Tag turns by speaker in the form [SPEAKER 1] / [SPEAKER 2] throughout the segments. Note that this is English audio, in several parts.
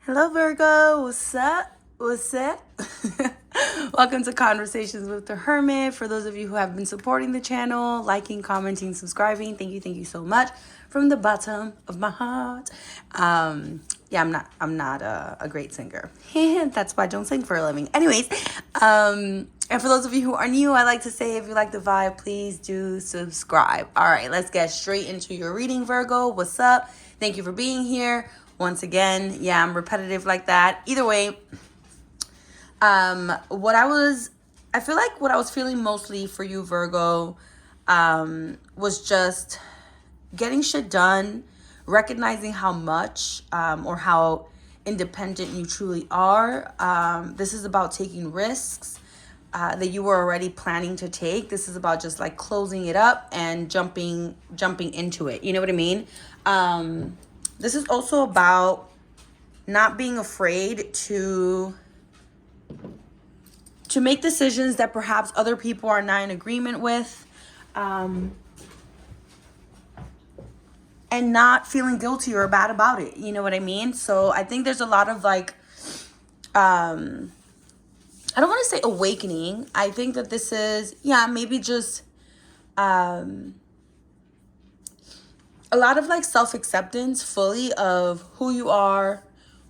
[SPEAKER 1] Hello, Virgo. What's up? What's up? Welcome to Conversations with the Hermit. For those of you who have been supporting the channel, liking, commenting, subscribing, thank you so much from the bottom of my heart. I'm not a great singer. That's why I don't sing for a living. Anyways, and for those of you who are new, I like to say if you like the vibe, please do subscribe. All right, let's get straight into your reading, Virgo. What's up? Thank you for being here. Once again, yeah, I'm repetitive like that. Either way, I feel like what I was feeling mostly for you, Virgo, was just getting shit done, recognizing how much or how independent you truly are. This is about taking risks that you were already planning to take. This is about just like closing it up and jumping into it. You know what I mean? This is also about not being afraid to make decisions that perhaps other people are not in agreement with, and not feeling guilty or bad about it. You know what I mean? So I think there's a lot of like, I don't want to say awakening. I think that this is, maybe just a lot of like self-acceptance fully of who you are,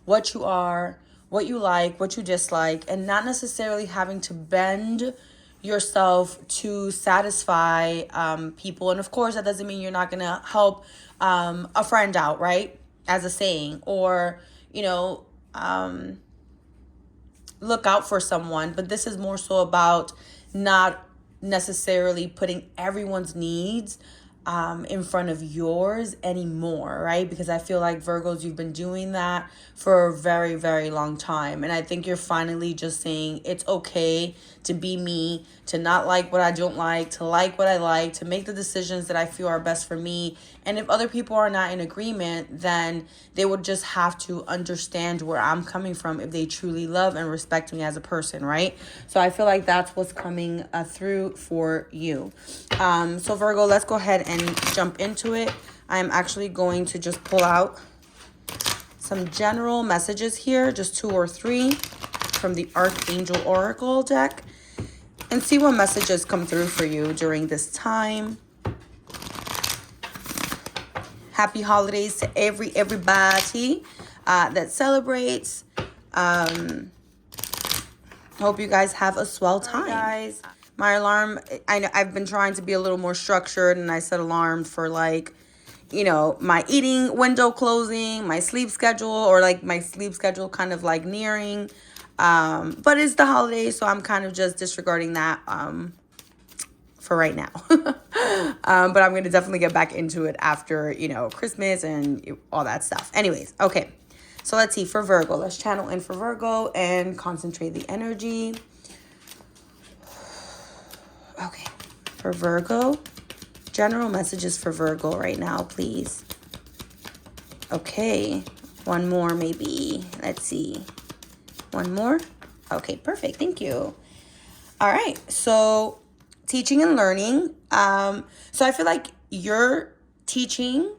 [SPEAKER 1] what you like, what you dislike, and not necessarily having to bend yourself to satisfy people. And of course, that doesn't mean you're not going to help a friend out, right? As a saying, or, look out for someone. But this is more so about not necessarily putting everyone's needs in front of yours anymore, right? Because I feel like Virgos, you've been doing that for a very, very long time. And I think you're finally just saying it's okay to be me, to not like what I don't like, to like what I like, to make the decisions that I feel are best for me. And if other people are not in agreement, then they would just have to understand where I'm coming from if they truly love and respect me as a person, right? So I feel like that's what's coming through for you. So Virgo, let's go ahead and jump into it. I'm actually going to just pull out some general messages here, just 2 or 3 from the Archangel Oracle deck, and see what messages come through for you during this time. Happy holidays to everybody that celebrates. Hope you guys have a swell time. Guys, my alarm, I know I've been trying to be a little more structured, and I set alarms for like, my eating window closing, my sleep schedule, or like my sleep schedule kind of like nearing. But it's the holidays, so I'm kind of just disregarding that for right now. But I'm going to definitely get back into it after, Christmas and all that stuff. Anyways, okay. So let's see for Virgo. Let's channel in for Virgo and concentrate the energy. Okay. For Virgo, general messages for Virgo right now, please. Okay. One more maybe. Let's see. One more? Okay, perfect. Thank you. All right. So teaching and learning. So I feel like you're teaching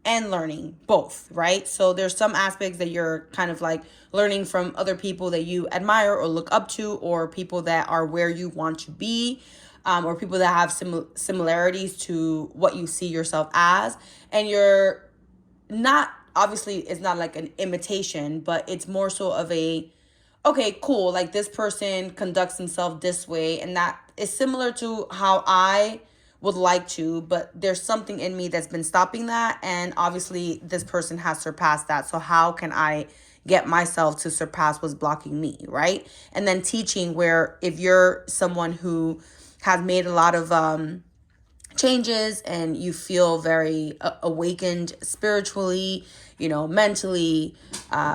[SPEAKER 1] and learning both, right? So there's some aspects that you're kind of like learning from other people that you admire or look up to, or people that are where you want to be, or people that have similarities to what you see yourself as. And you're not, obviously it's not like an imitation, but it's more so of a, okay, cool, like this person conducts himself this way, and that is similar to how I would like to, but there's something in me that's been stopping that, and obviously this person has surpassed that. So how can I get myself to surpass what's blocking me, right? And then teaching, where if you're someone who has made a lot of changes and you feel very awakened spiritually, mentally,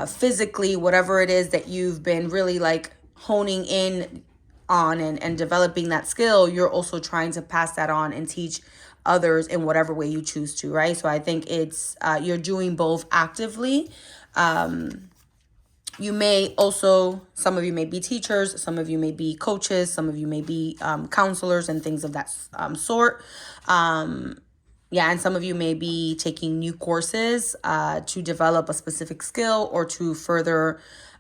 [SPEAKER 1] physically, whatever it is that you've been really like honing in on and developing that skill, you're also trying to pass that on and teach others in whatever way you choose to, right? So I think it's you're doing both actively. You may also, some of you may be teachers, some of you may be coaches, some of you may be counselors and things of that sort. Yeah, and some of you may be taking new courses to develop a specific skill or to further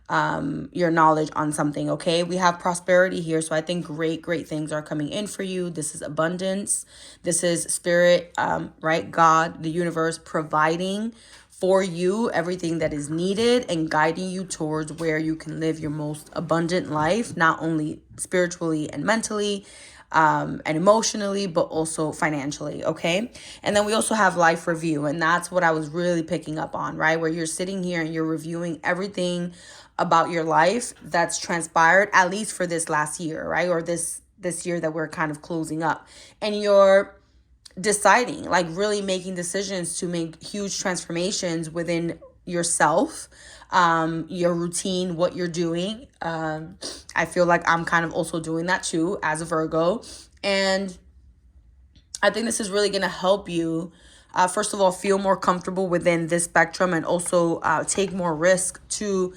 [SPEAKER 1] your knowledge on something, okay? We have prosperity here, so I think great things are coming in for you. This is abundance. This is spirit, right? God, the universe providing for you everything that is needed and guiding you towards where you can live your most abundant life, not only spiritually and mentally, and emotionally, but also financially, okay? And then we also have life review, and that's what I was really picking up on, right? Where you're sitting here and you're reviewing everything about your life that's transpired, at least for this last year, right? Or this year that we're kind of closing up. And you're deciding, like really making decisions to make huge transformations within yourself, your routine, what you're doing. I feel like I'm kind of also doing that too as a Virgo. And I think this is really going to help you, first of all, feel more comfortable within this spectrum, and also take more risk to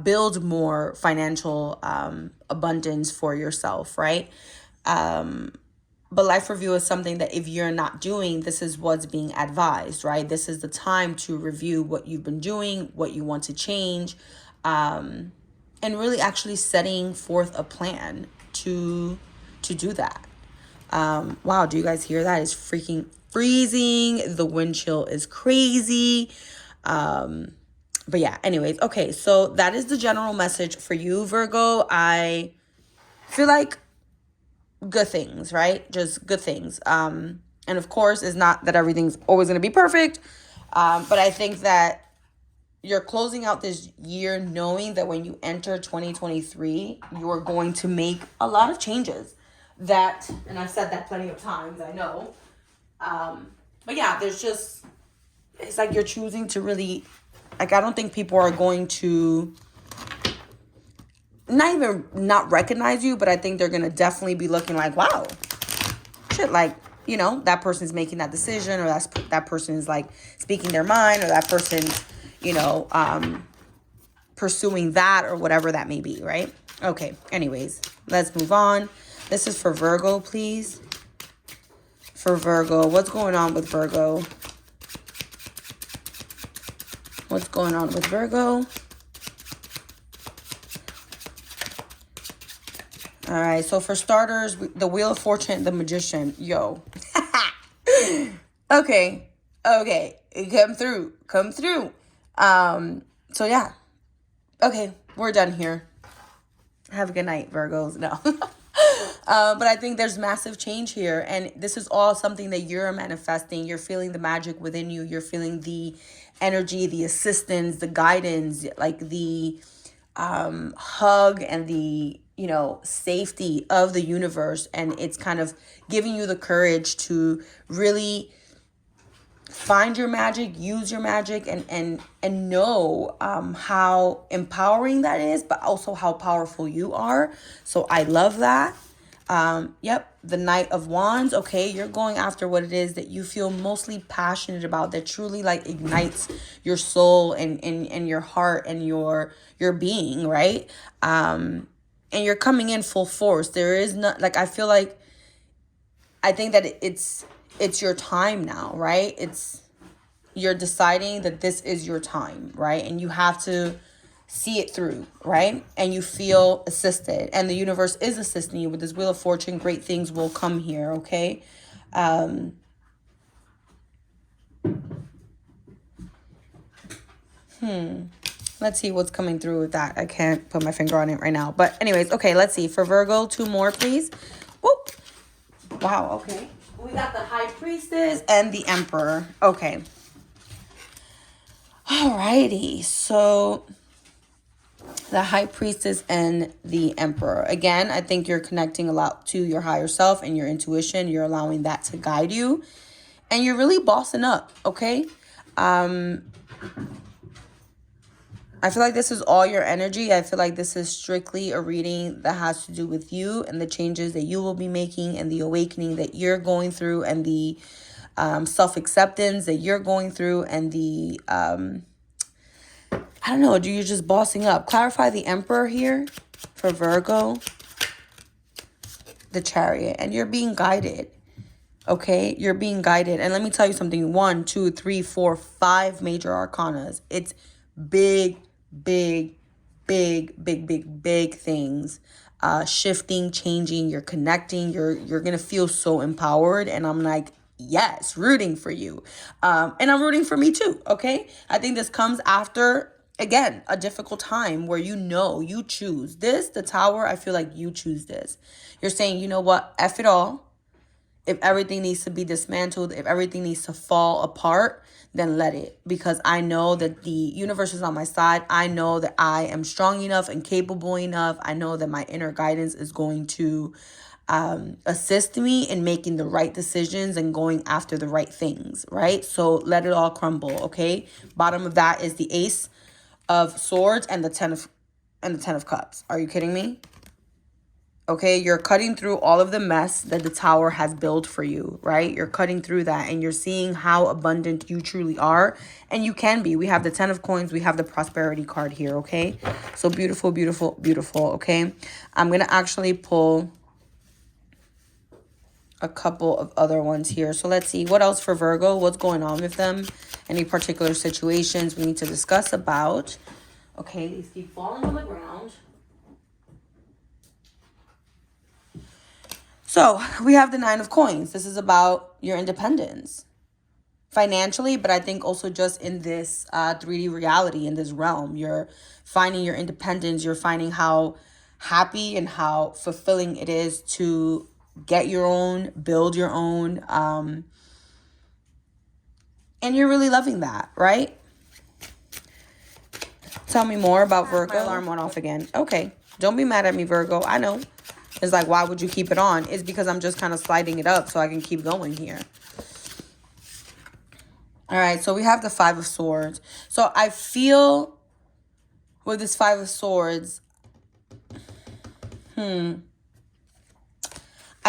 [SPEAKER 1] build more financial abundance for yourself, right? But life review is something that if you're not doing, this is what's being advised, right? This is the time to review what you've been doing, what you want to change, and really actually setting forth a plan to do that. Wow, do you guys hear that? It's freaking freezing. The wind chill is crazy. But yeah, anyways, okay, so that is the general message for you, Virgo. I feel like good things, right? Just good things. And of course, it's not that everything's always going to be perfect. But I think that you're closing out this year knowing that when you enter 2023, you are going to make a lot of changes that, and I've said that plenty of times, I know. But yeah, it's like you're choosing to really, like, I don't think people are going to not even not recognize you, but I think they're going to definitely be looking like, wow, shit, like, you know, that person's making that decision, or that person is like speaking their mind, or that person's, you know, pursuing that, or whatever that may be, right? Okay, anyways, let's move on. This is for Virgo, please. For Virgo, what's going on with Virgo? What's going on with Virgo? All right, so for starters, the Wheel of Fortune, the Magician. Yo. Okay. Come through. So yeah. Okay, we're done here. Have a good night, Virgos. No. But I think there's massive change here, and this is all something that you're manifesting. You're feeling the magic within you. You're feeling the energy, the assistance, the guidance, like the hug and the, you know, safety of the universe. And it's kind of giving you the courage to really find your magic, use your magic, and know how empowering that is, but also how powerful you are. So I love that. Yep, the Knight of Wands. Okay, you're going after what it is that you feel mostly passionate about, that truly like ignites your soul and your heart and your being, right? And you're coming in full force. There is not, like, I feel like, I think that it's your time now, right? You're deciding that this is your time, right? And you have to see it through, right? And you feel assisted, and the universe is assisting you with this Wheel of Fortune. Great things will come here, okay? Let's see what's coming through with that. I can't put my finger on it right now. But anyways, okay, let's see. For Virgo, 2 more, please. Whoop. Wow, okay. We got the High Priestess and the Emperor. Okay. Alrighty. So the High Priestess and the Emperor. Again, I think you're connecting a lot to your higher self and your intuition. You're allowing that to guide you. And you're really bossing up, okay? I feel like this is all your energy. I feel like this is strictly a reading that has to do with you and the changes that you will be making and the awakening that you're going through and the self-acceptance that you're going through and the, I don't know, you're just bossing up. Clarify the Emperor here for Virgo, the Chariot, and you're being guided. Okay, you're being guided. And let me tell you something. 1, 2, 3, 4, 5 major arcanas. It's big, big, big things. Shifting, changing, you're connecting, you're gonna feel so empowered. And I'm like, yes, rooting for you. And I'm rooting for me too. Okay. I think this comes after, again, a difficult time where you choose this, the Tower. I feel like you choose this. You're saying, you know what, F it all. If everything needs to be dismantled, if everything needs to fall apart, then let it. Because I know that the universe is on my side. I know that I am strong enough and capable enough. I know that my inner guidance is going to assist me in making the right decisions and going after the right things, right? So let it all crumble, okay? Bottom of that is the Ace of Swords and the Ten of Cups. Are you kidding me? Okay, you're cutting through all of the mess that the Tower has built for you, right? You're cutting through that and you're seeing how abundant you truly are. And you can be. We have the 10 of Coins. We have the Prosperity card here, okay? So beautiful, beautiful, beautiful, okay? I'm going to actually pull a couple of other ones here. So let's see. What else for Virgo? What's going on with them? Any particular situations we need to discuss about? Okay, these keep falling on the ground. So we have the 9 of Coins. This is about your independence financially, but I think also just in this 3D reality, in this realm, you're finding your independence. You're finding how happy and how fulfilling it is to get your own, build your own. And you're really loving that, right? Tell me more about Virgo. My alarm went off again. Okay. Don't be mad at me, Virgo. I know. It's like, why would you keep it on? It's because I'm just kind of sliding it up so I can keep going here. All right, so we have the 5 of Swords. So I feel with this 5 of Swords, I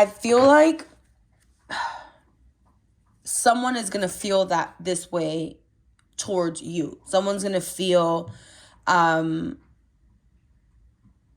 [SPEAKER 1] feel like someone is going to feel that this way towards you. Someone's going to feel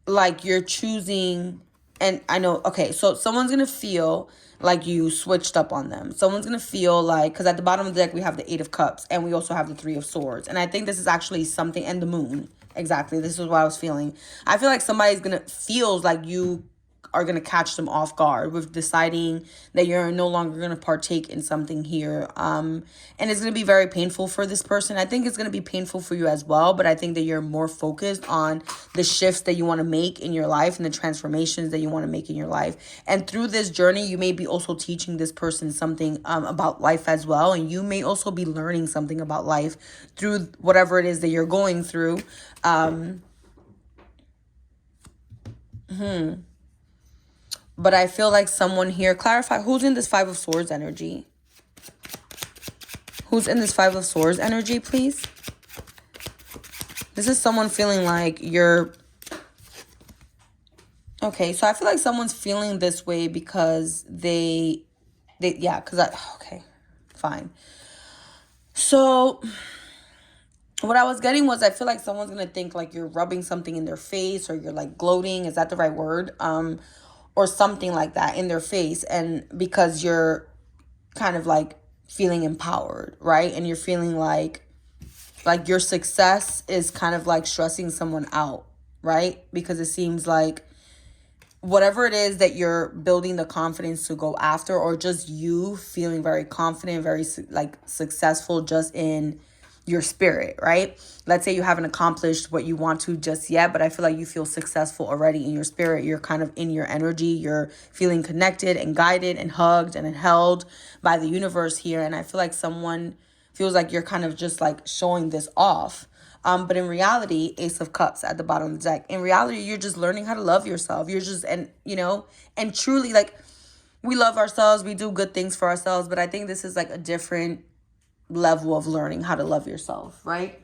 [SPEAKER 1] like you're choosing. And I know, okay, so someone's going to feel like you switched up on them. Someone's going to feel like, because at the bottom of the deck, we have the 8 of Cups and we also have the 3 of Swords. And I think this is actually something, and the Moon. Exactly. This is what I was feeling. I feel like somebody's going to feels like you are going to catch them off guard with deciding that you're no longer going to partake in something here. And it's going to be very painful for this person. I think it's going to be painful for you as well, but I think that you're more focused on the shifts that you want to make in your life and the transformations that you want to make in your life. And through this journey, you may be also teaching this person something about life as well. And you may also be learning something about life through whatever it is that you're going through. But I feel like someone here, clarify, who's in this 5 of Swords energy? Who's in this 5 of Swords energy, please? This is someone feeling like you're... Okay, so I feel like someone's feeling this way because okay, fine. So what I was getting was I feel like someone's going to think like you're rubbing something in their face or you're like gloating. Is that the right word? Or something like that in their face. And because you're kind of like feeling empowered, right? And you're feeling like your success is kind of like stressing someone out, right? Because it seems like whatever it is that you're building the confidence to go after, or just you feeling very confident, very like successful just in your spirit, right? Let's say you haven't accomplished what you want to just yet, but I feel like you feel successful already in your spirit. You're kind of in your energy. You're feeling connected and guided and hugged and held by the universe here. And I feel like someone feels like you're kind of just like showing this off. But in reality, Ace of Cups at the bottom of the deck. In reality, you're just learning how to love yourself. You're just, and truly, like, we love ourselves. We do good things for ourselves. But I think this is like a different level of learning how to love yourself, right?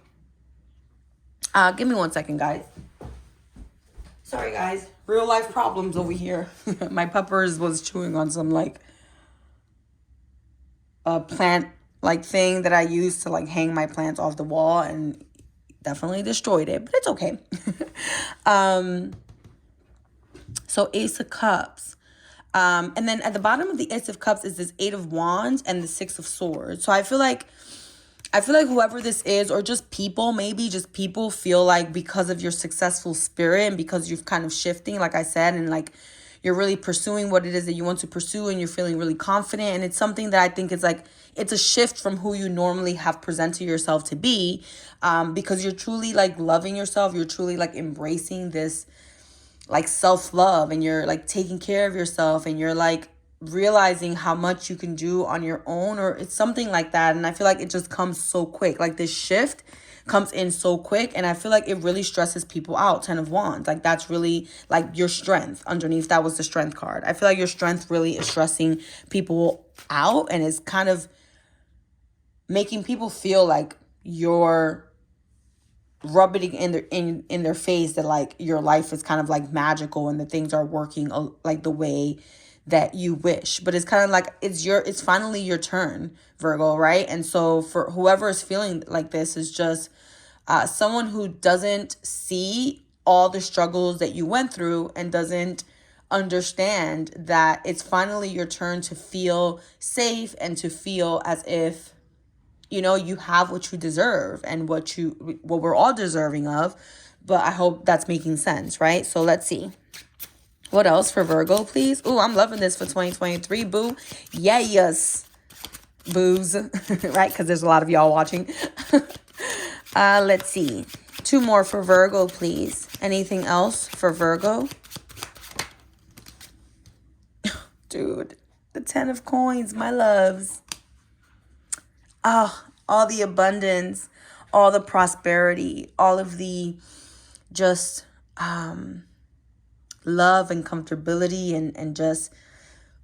[SPEAKER 1] Give me 1 second, guys. Sorry, guys. Real life problems over here. My puppers was chewing on some like a plant like thing that I used to like hang my plants off the wall, and definitely destroyed it, but it's okay. So Ace of Cups. And then at the bottom of the Ace of Cups is this Eight of Wands and the Six of Swords. So I feel like whoever this is, or just people, maybe just people feel like because of your successful spirit and because you've kind of shifting, like I said, and like you're really pursuing what it is that you want to pursue and you're feeling really confident. And it's something that I think is like, it's a shift from who you normally have presented yourself to be, because you're truly like loving yourself. You're truly like embracing this like self-love, and you're like taking care of yourself, and you're like realizing how much you can do on your own, or it's something like that. And I feel like it just comes so quick. Like this shift comes in so quick, and I feel like it really stresses people out. Ten of Wands, like that's really like your strength underneath. That was the Strength card. I feel like your strength really is stressing people out, and it's kind of making people feel like you're rubbing in their face that like your life is kind of like magical and that things are working like the way that you wish. But it's kind of like it's finally your turn, Virgo, right? And so for whoever is feeling like this is just someone who doesn't see all the struggles that you went through and doesn't understand that it's finally your turn to feel safe and to feel as if you have what you deserve and what we're all deserving of. But I hope that's making sense, right? So let's see. What else for Virgo, please? Ooh, I'm loving this for 2023, boo. Yes. Boos, right? Because there's a lot of y'all watching. Let's see. 2 more for Virgo, please. Anything else for Virgo? Dude, the 10 of Coins, my loves. All the abundance, all the prosperity, all of the just love and comfortability and just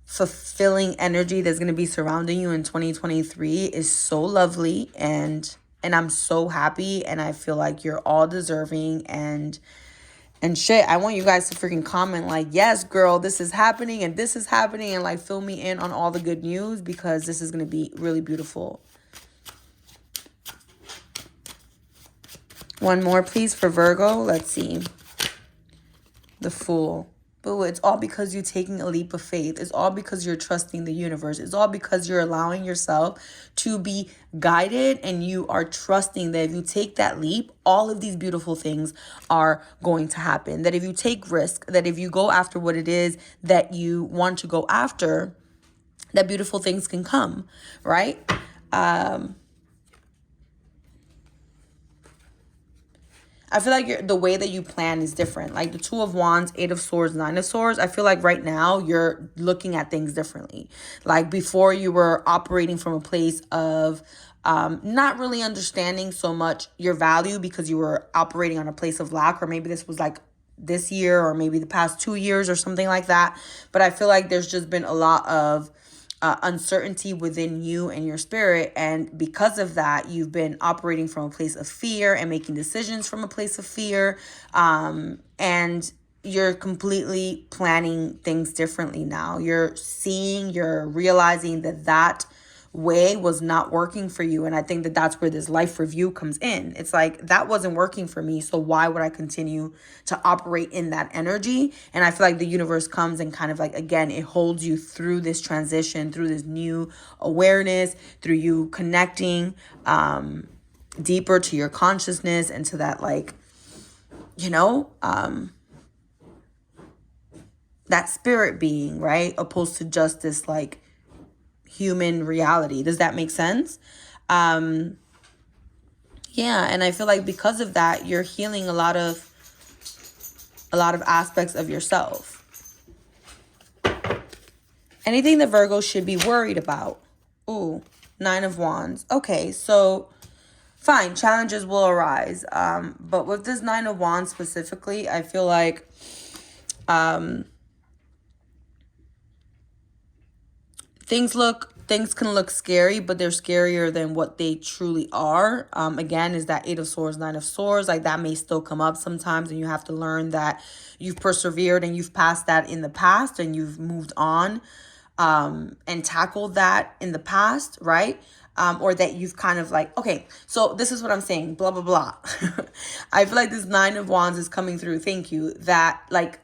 [SPEAKER 1] fulfilling energy that's going to be surrounding you in 2023 is so lovely. And I'm so happy, and I feel like you're all deserving and shit. I want you guys to freaking comment like, yes, girl, this is happening and this is happening, and like fill me in on all the good news, because this is going to be really beautiful. One more, please, for Virgo. Let's see. The Fool. Boo, it's all because you're taking a leap of faith. It's all because you're trusting the universe. It's all because you're allowing yourself to be guided, and you are trusting that if you take that leap, all of these beautiful things are going to happen. That if you take risk, that if you go after what it is that you want to go after, that beautiful things can come, right? I feel like the way that you plan is different. Like the 2 of Wands, 8 of Swords, 9 of Swords. I feel like right now you're looking at things differently. Like before, you were operating from a place of not really understanding so much your value, because you were operating on a place of lack, or maybe this was like this year or maybe the past 2 years or something like that. But I feel like there's just been a lot of uncertainty within you and your spirit, and because of that you've been operating from a place of fear and making decisions from a place of fear, and you're completely planning things differently now. You're realizing that way was not working for you. And I think that that's where this life review comes in. It's like, that wasn't working for me, so why would I continue to operate in that energy? And I feel like the universe comes and kind of like, again, it holds you through this transition, through this new awareness, through you connecting deeper to your consciousness and to that, like, that spirit being, right? Opposed to just this like human reality. Does that make sense? Yeah, and I feel like because of that, you're healing a lot of aspects of yourself. Anything that Virgo should be worried about? Ooh, 9 of Wands. Okay, so fine, challenges will arise. But with this 9 of Wands specifically, I feel like things can look scary, but they're scarier than what they truly are. Again, is that 8 of Swords, 9 of Swords. Like that may still come up sometimes, and you have to learn that you've persevered and you've passed that in the past, and you've moved on and tackled that in the past, right? Or that you've kind of like, okay, so this is what I'm saying, blah, blah, blah. I feel like this 9 of Wands is coming through. Thank you. That like,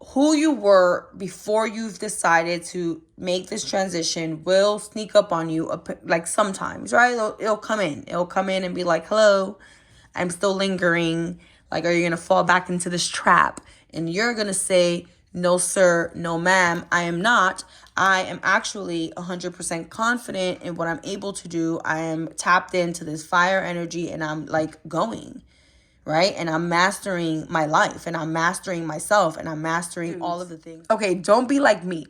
[SPEAKER 1] who you were before you've decided to make this transition will sneak up on you, like sometimes, right? It'll come in. It'll come in and be like, hello, I'm still lingering. Like, are you going to fall back into this trap? And you're going to say, no, sir, no, ma'am, I am not. I am actually 100% confident in what I'm able to do. I am tapped into this fire energy and I'm like going. Right? And I'm mastering my life and I'm mastering myself and I'm mastering all of the things. Okay, don't be like me.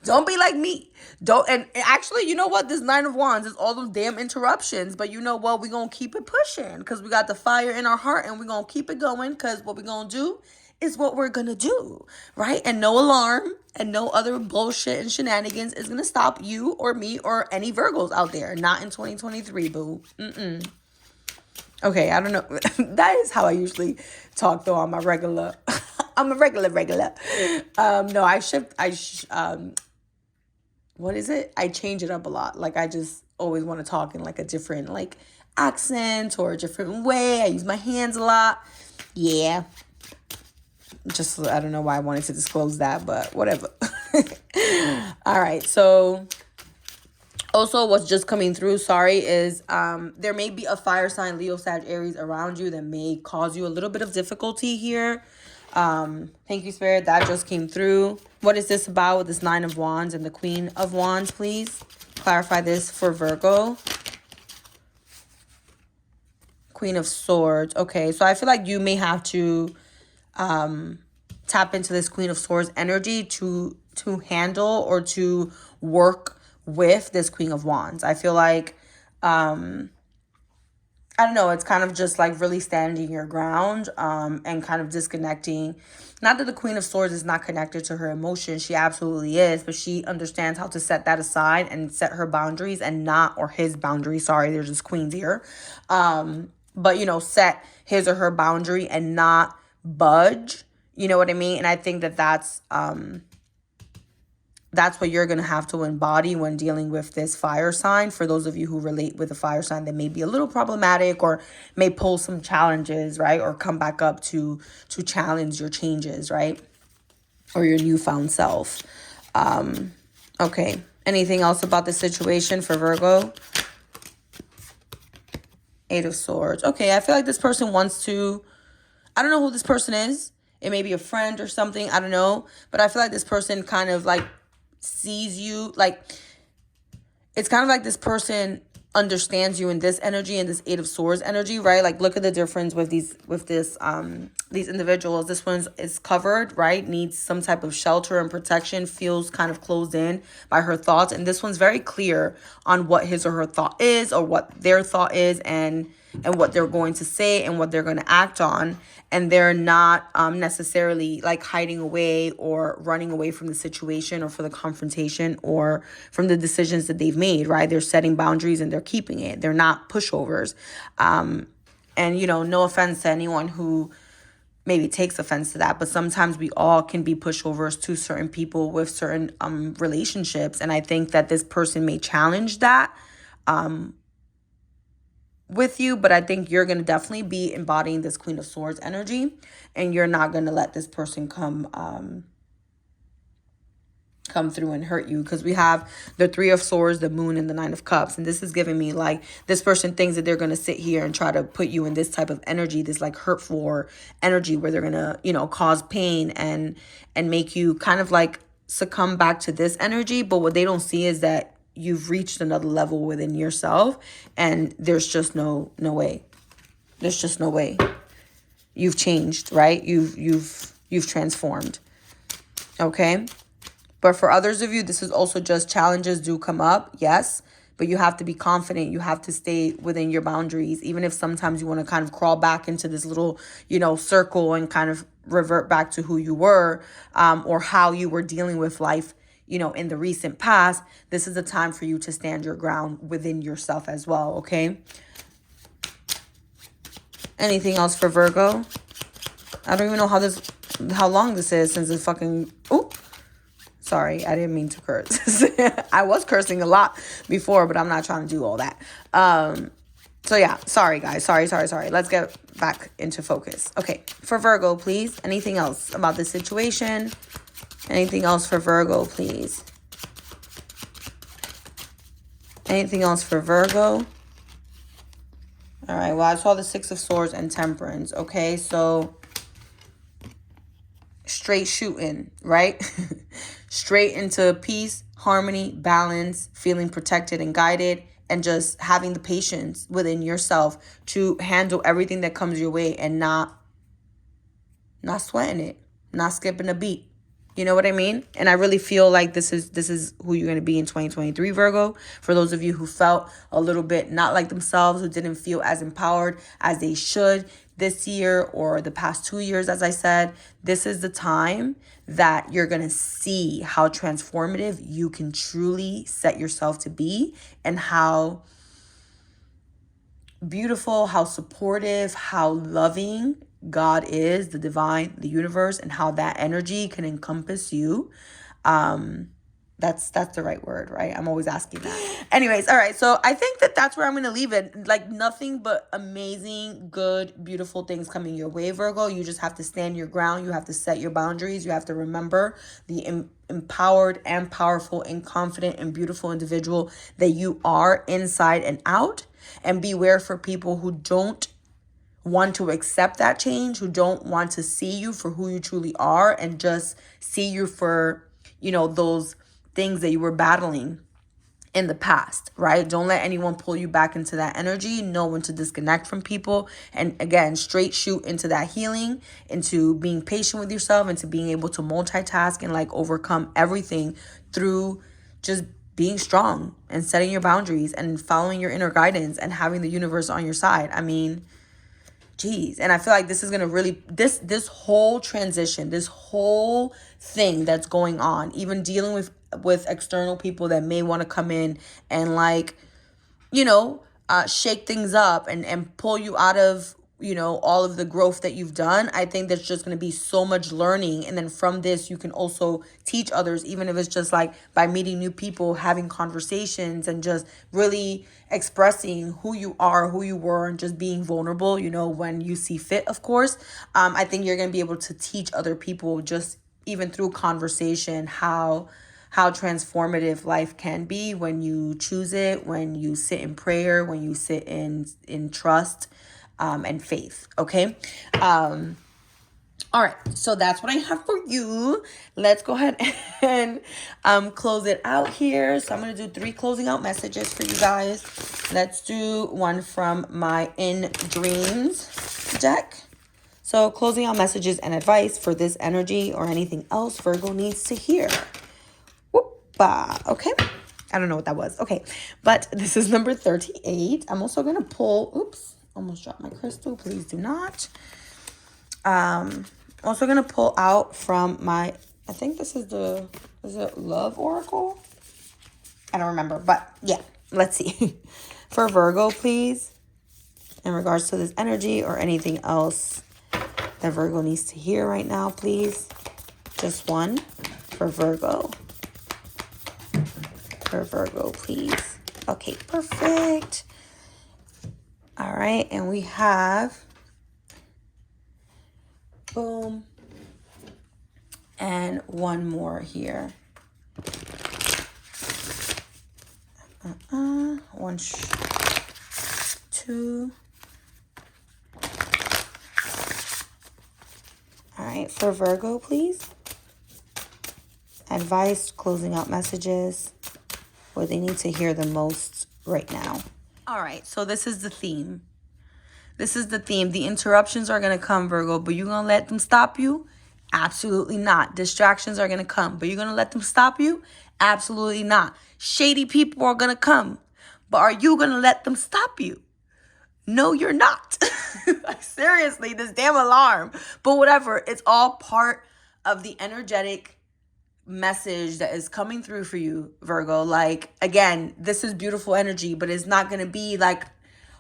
[SPEAKER 1] Don't be like me. And actually, you know what? This Nine of Wands is all those damn interruptions. But you know what? We're going to keep it pushing because we got the fire in our heart and we're going to keep it going because what we're going to do is what we're going to do, right? And no alarm and no other bullshit and shenanigans is going to stop you or me or any Virgos out there. Not in 2023, boo. Okay, I don't know. That is how I usually talk though on my regular. I'm a regular. No, what is it? I change it up a lot. Like I just always want to talk in like a different like accent or a different way. I use my hands a lot. Yeah. Just, I don't know why I wanted to disclose that, but whatever. All right, so also, what's just coming through, is there may be a fire sign, Leo, Sag, Aries around you that may cause you a little bit of difficulty here. Thank you, Spirit. That just came through. What is this about with this Nine of Wands and the Queen of Wands, please? Clarify this for Virgo. Queen of Swords. Okay, so I feel like you may have to tap into this Queen of Swords energy to handle or to work with this Queen of Wands. I feel like, I don't know, it's kind of just like really standing your ground and kind of disconnecting. Not that the Queen of Swords is not connected to her emotions. She absolutely is, but she understands how to set that aside and set her boundaries and not, or his boundaries. Sorry, there's just queens here. But, you know, set his or her boundary and not budge. You know what I mean? And I think that that's what you're going to have to embody when dealing with this fire sign. For those of you who relate with a fire sign that may be a little problematic or may pose some challenges, right? Or come back up to challenge your changes, right? Or your newfound self. Okay. Anything else about the situation for Virgo? Eight of Swords. Okay, I feel like this person wants to... I don't know who this person is. It may be a friend or something. I don't know. But I feel like this person kind of like sees you, like it's kind of like this person understands you in this energy and this Eight of Swords energy, right? Like look at the difference with these individuals. This one is covered, right? Needs some type of shelter and protection, feels kind of closed in by her thoughts, and this one's very clear on what his or her thought is or what their thought is and what they're going to say and what they're going to act on. And they're not necessarily like hiding away or running away from the situation or for the confrontation or from the decisions that they've made, right? They're setting boundaries and they're keeping it. They're not pushovers. And, you know, no offense to anyone who maybe takes offense to that, but sometimes we all can be pushovers to certain people with certain relationships. And I think that this person may challenge that with you, but I think you're going to definitely be embodying this Queen of Swords energy, and you're not going to let this person come through and hurt you, because we have the Three of Swords, the Moon, and the Nine of Cups, and this is giving me like this person thinks that they're going to sit here and try to put you in this type of energy, this like hurtful energy where they're going to, you know, cause pain and make you kind of like succumb back to this energy. But what they don't see is that you've reached another level within yourself, and there's just no way. There's just no way. You've changed, right? You've transformed. Okay? But for others of you, this is also just challenges do come up, yes, but you have to be confident. You have to stay within your boundaries, even if sometimes you want to kind of crawl back into this little, you know, circle and kind of revert back to who you were, or how you were dealing with life, you know, in the recent past. This is a time for you to stand your ground within yourself as well, okay? Anything else for Virgo? I don't even know how long this is since it's fucking... Oh, sorry, I didn't mean to curse. I was cursing a lot before, but I'm not trying to do all that. So So yeah, sorry guys. Sorry. Let's get back into focus. Okay, for Virgo, please. Anything else about the situation? Anything else for Virgo, please? Anything else for Virgo? All right, well, I saw the Six of Swords and Temperance. Okay, so straight shooting, right? Straight into peace, harmony, balance, feeling protected and guided, and just having the patience within yourself to handle everything that comes your way and not sweating it, not skipping a beat. You know what I mean? And I really feel like this is who you're going to be in 2023, Virgo. For those of you who felt a little bit not like themselves, who didn't feel as empowered as they should this year or the past 2 years, as I said, this is the time that you're going to see how transformative you can truly set yourself to be, and how beautiful, how supportive, how loving God is, the divine, the universe, and how that energy can encompass you. That's the right word, right? I'm always asking that. Anyways, all right. So I think that's where I'm going to leave it. Like, nothing but amazing, good, beautiful things coming your way, Virgo. You just have to stand your ground. You have to set your boundaries. You have to remember the empowered and powerful and confident and beautiful individual that you are inside and out. And beware for people who don't want to accept that change, who don't want to see you for who you truly are and just see you for, those things that you were battling in the past, right? Don't let anyone pull you back into that energy. Know when to disconnect from people. And again, straight shoot into that healing, into being patient with yourself, into being able to multitask and overcome everything through just being strong and setting your boundaries and following your inner guidance and having the universe on your side. I mean, geez. And I feel like this is going to really, this whole transition, this whole thing that's going on, even dealing with external people that may want to come in and shake things up and pull you out of, all of the growth that you've done. I think there's just going to be so much learning. And then from this, you can also teach others, even if it's just by meeting new people, having conversations and just really expressing who you are, who you were, and just being vulnerable, when you see fit, of course. I think you're going to be able to teach other people, just even through conversation, how transformative life can be when you choose it, when you sit in prayer, when you sit in trust and faith. Okay. All right. So that's what I have for you. Let's go ahead and close it out here. So I'm going to do 3 closing out messages for you guys. Let's do one from my In Dreams deck. So closing out messages and advice for this energy or anything else Virgo needs to hear. Okay. I don't know what that was. Okay. But this is number 38. I'm also going to pull, almost dropped my crystal. Please do not. Also going to pull out from my, I think this is is it Love Oracle? I don't remember, but yeah, let's see. For Virgo, please, in regards to this energy or anything else that Virgo needs to hear right now, please. Just one for Virgo. For Virgo, please. Okay, perfect. All right, and we have, boom, and one more here. One, 2. All right, for Virgo, please. Advice, closing out messages, what they need to hear the most right now. All right, so this is the theme. The interruptions are going to come, Virgo, but you're going to let them stop you? Absolutely not. Distractions are going to come, but you're going to let them stop you? Absolutely not. Shady people are going to come, but are you going to let them stop you? No, you're not. Seriously, this damn alarm. But whatever, it's all part of the energetic message that is coming through for you, Virgo. Again, this is beautiful energy, but it's not going to be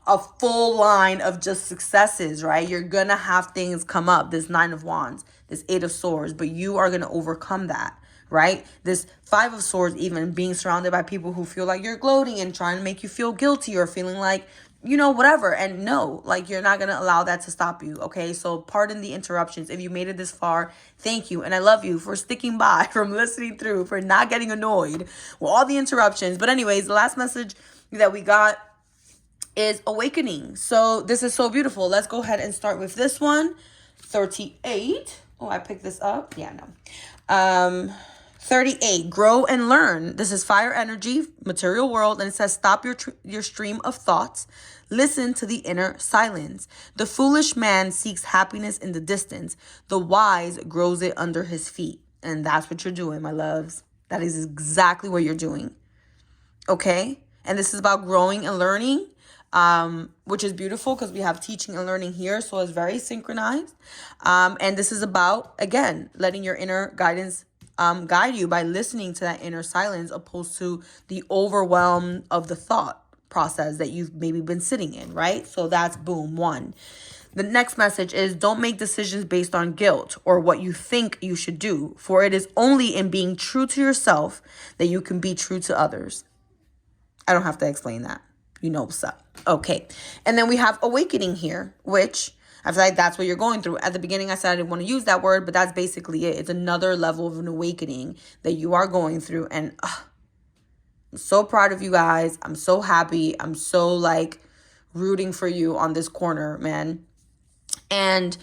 [SPEAKER 1] a full line of just successes, right? You're going to have things come up. This 9 of Wands, this 8 of Swords, but you are going to overcome that, right? This 5 of Swords, even being surrounded by people who feel like you're gloating and trying to make you feel guilty or feeling like whatever. And no, like, you're not going to allow that to stop you. Okay. So pardon the interruptions. If you made it this far, thank you. And I love you for sticking by, from listening through, for not getting annoyed with all the interruptions. But anyways, the last message that we got is awakening. So this is so beautiful. Let's go ahead and start with this one. 38. Oh, I picked this up. Yeah, no. 38, grow and learn. This is fire energy, material world, and it says stop your stream of thoughts. Listen to the inner silence. The foolish man seeks happiness in the distance. The wise grows it under his feet. And that's what you're doing, my loves. That is exactly what you're doing. Okay? And this is about growing and learning, which is beautiful because we have teaching and learning here. So it's very synchronized. And this is about, again, letting your inner guidance guide you by listening to that inner silence, opposed to the overwhelm of the thought process that you've maybe been sitting in, right? So that's boom, one. The next message is don't make decisions based on guilt or what you think you should do, for it is only in being true to yourself that you can be true to others. I don't have to explain that. You know what's up. Okay. And then we have awakening here, which I feel like that's what you're going through. At the beginning, I said I didn't want to use that word, but that's basically it. It's another level of an awakening that you are going through. And I'm so proud of you guys. I'm so happy. I'm so rooting for you on this corner, man. And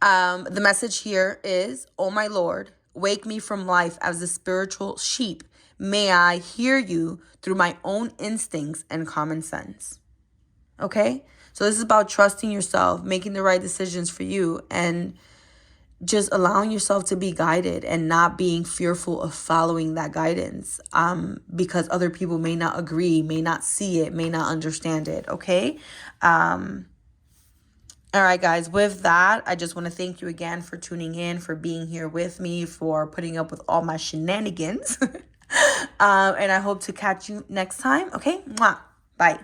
[SPEAKER 1] the message here is, oh my Lord, wake me from life as a spiritual sheep. May I hear you through my own instincts and common sense. Okay? So this is about trusting yourself, making the right decisions for you, and just allowing yourself to be guided and not being fearful of following that guidance because other people may not agree, may not see it, may not understand it. Okay? All right, guys, with that, I just want to thank you again for tuning in, for being here with me, for putting up with all my shenanigans. And I hope to catch you next time. Okay? Mwah. Bye.